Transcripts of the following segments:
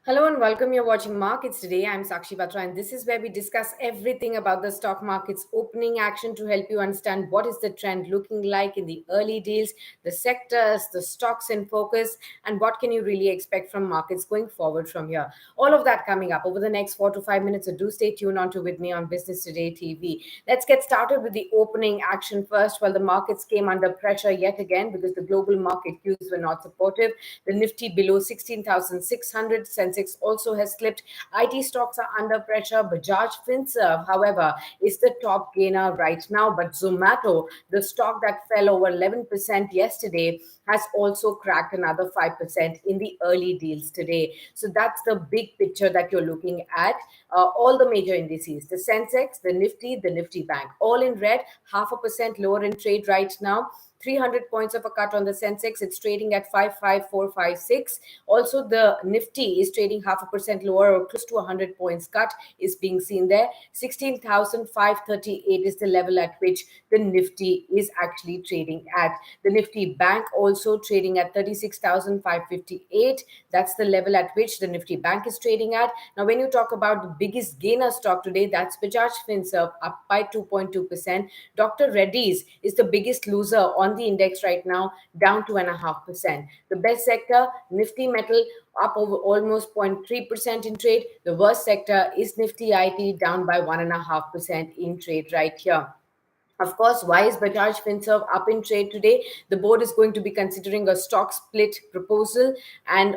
Hello and welcome. You're watching Markets Today. I'm Sakshi Batra, and this is where we discuss everything about the stock market's opening action to help you understand what is the trend looking like in the early deals, the sectors, the stocks in focus, and what can you really expect from markets going forward from here. All of that coming up over the next 4 to 5 minutes. So do stay tuned on to with me on Business Today TV. Let's get started with the opening action first. While the markets came under pressure yet again because the global market cues were not supportive, the Nifty below 16,600. Sensex also has slipped. IT stocks are under pressure. Bajaj Finserv, however, is the top gainer right now. But Zomato, the stock that fell over 11% yesterday, has also cracked another 5% in the early deals today. So that's the big picture that you're looking at. All the major indices, the Sensex, the Nifty, the Nifty Bank, all in red, 0.5% lower in trade right now. 300 points of a cut on the Sensex. It's trading at 55456. Also, the Nifty is trading 0.5% lower or close to 100 points cut is being seen there. 16,538 is the level at which the Nifty is actually trading at. The Nifty Bank also trading at 36,558. That's the level at which the Nifty Bank is trading at. Now, when you talk about the biggest gainer stock today, that's Bajaj Finserv up by 2.2%. Dr. Reddy's is the biggest loser on the index right now, down 2.5%. The best sector, Nifty Metal, up over almost 0.3% in trade. The worst sector is Nifty IT, down by 1.5% in trade right here. Of course, why is Bajaj Finserv up in trade today? The board is going to be considering a stock split proposal, and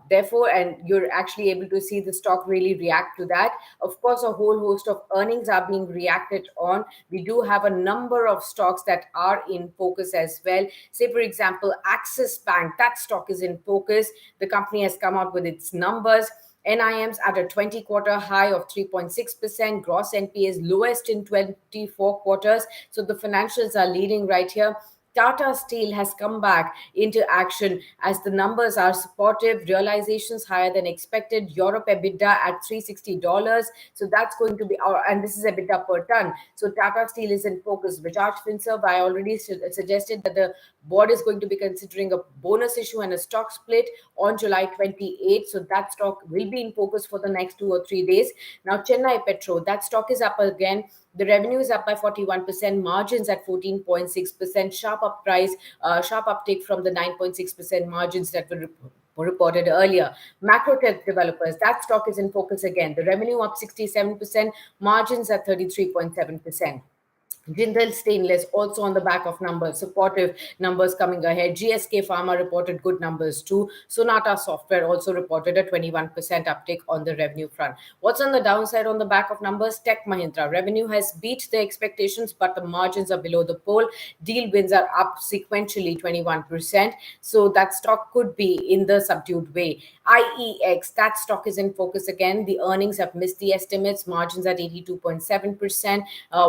therefore, and you're actually able to see the stock really react to that. Of course, a whole host of earnings are being reacted on. We do have a number of stocks that are in focus as well. Say, for example, Axis Bank, that stock is in focus. The company has come out with its numbers. NIMs at a 20-quarter high of 3.6%. Gross NPA is lowest in 24 quarters. So the financials are leading right here. Tata Steel has come back into action as the numbers are supportive, realizations higher than expected. Europe EBITDA at $360. So that's going to be our, and this is EBITDA per ton. So Tata Steel is in focus. Bajaj Finserv, I already suggested that the board is going to be considering a bonus issue and a stock split on July 28th. So that stock will be in focus for the next 2 or 3 days. Now, Chennai Petro, that stock is up again. The revenue is up by 41%, margins at 14.6%, sharp uptake from the 9.6% margins that were reported earlier. Macrotech developers, that stock is in focus again. The revenue up 67%, margins at 33.7%. Jindal Stainless also on the back of numbers, supportive numbers coming ahead. GSK Pharma reported good numbers too. Sonata Software also reported a 21% uptick on the revenue front. What's on the downside on the back of numbers? Tech Mahindra. Revenue has beat the expectations, but the margins are below the pole. Deal wins are up sequentially 21%. So that stock could be in the subdued way. IEX, that stock is in focus again. The earnings have missed the estimates, margins at 82.7%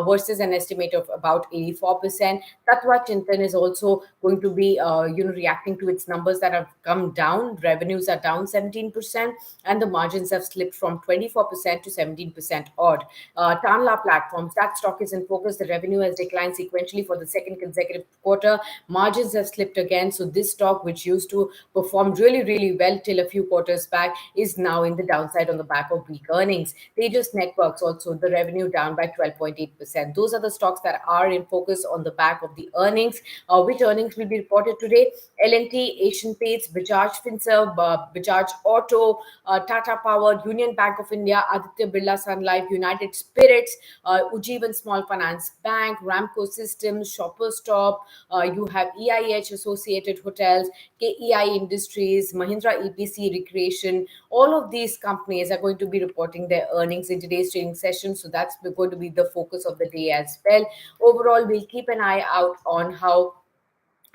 versus an estimate of about 84%. Tatwa Chintan is also going to be reacting to its numbers that have come down. Revenues are down 17% and the margins have slipped from 24% to 17% odd. Tanla Platforms, that stock is in focus. The revenue has declined sequentially for the second consecutive quarter. Margins have slipped again. So this stock, which used to perform really, really well till a few quarters back, is now in the downside on the back of weak earnings. Tejas Networks also, the revenue down by 12.8%. Those are the stocks that are in focus on the back of the earnings. Which earnings will be reported today? L&T, Asian Paints, Bajaj Finserv, Bajaj Auto, Tata Power, Union Bank of India, Aditya Birla Sun Life, United Spirits, Ujjivan Small Finance Bank, Ramco Systems, Shoppers Stop. You have EIH Associated Hotels, KEI Industries, Mahindra EPC Recreation. All of these companies are going to be reporting their earnings in today's trading session. So that's going to be the focus of the day as well. Overall, we'll keep an eye out on how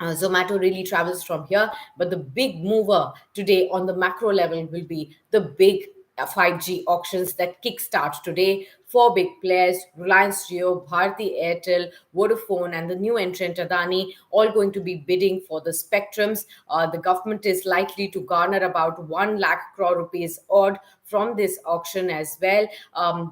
Zomato really travels from here. But the big mover today on the macro level will be the big 5G auctions that kickstart today. four big players, Reliance Jio, Bharti Airtel, Vodafone, and the new entrant Adani, all going to be bidding for the spectrums. The government is likely to garner about 1 lakh crore rupees odd from this auction as well.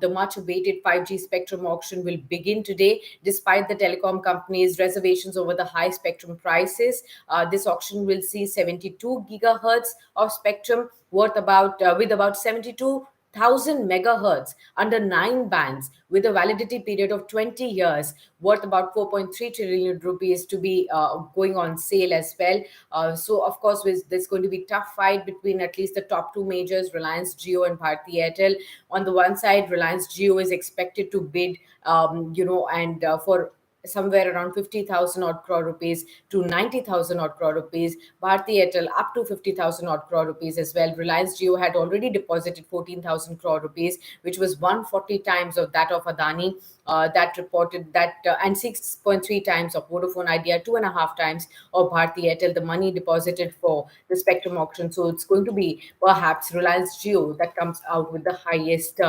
The much awaited 5G spectrum auction will begin today. Despite the telecom companies' reservations over the high spectrum prices, this auction will see 72 gigahertz of spectrum worth about with about 72,000 megahertz under 9 bands with a validity period of 20 years, worth about 4.3 trillion rupees to be going on sale as well. So, of course, there's going to be tough fight between at least the top two majors, Reliance Jio and Bharti Airtel. On the one side, Reliance Jio is expected to bid, and for somewhere around 50,000 odd crore rupees to 90,000 odd crore rupees. Bharti Airtel up to 50,000 odd crore rupees as well. Reliance Jio had already deposited 14,000 crore rupees, which was 140 times of that of Adani. That reported that, and 6.3 times of Vodafone Idea, 2.5 times of Bharti Airtel, the money deposited for the spectrum auction. So it's going to be perhaps Reliance Jio that comes out with the highest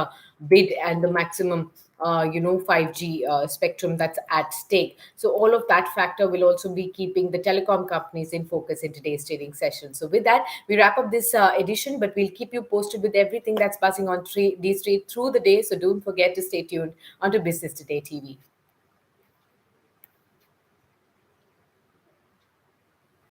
bid and the maximum 5G spectrum that's at stake. So all of that factor will also be keeping the telecom companies in focus in today's trading session. So with that, we wrap up this edition, but we'll keep you posted with everything that's passing on these street through the day. So don't forget to stay tuned onto Business Today TV.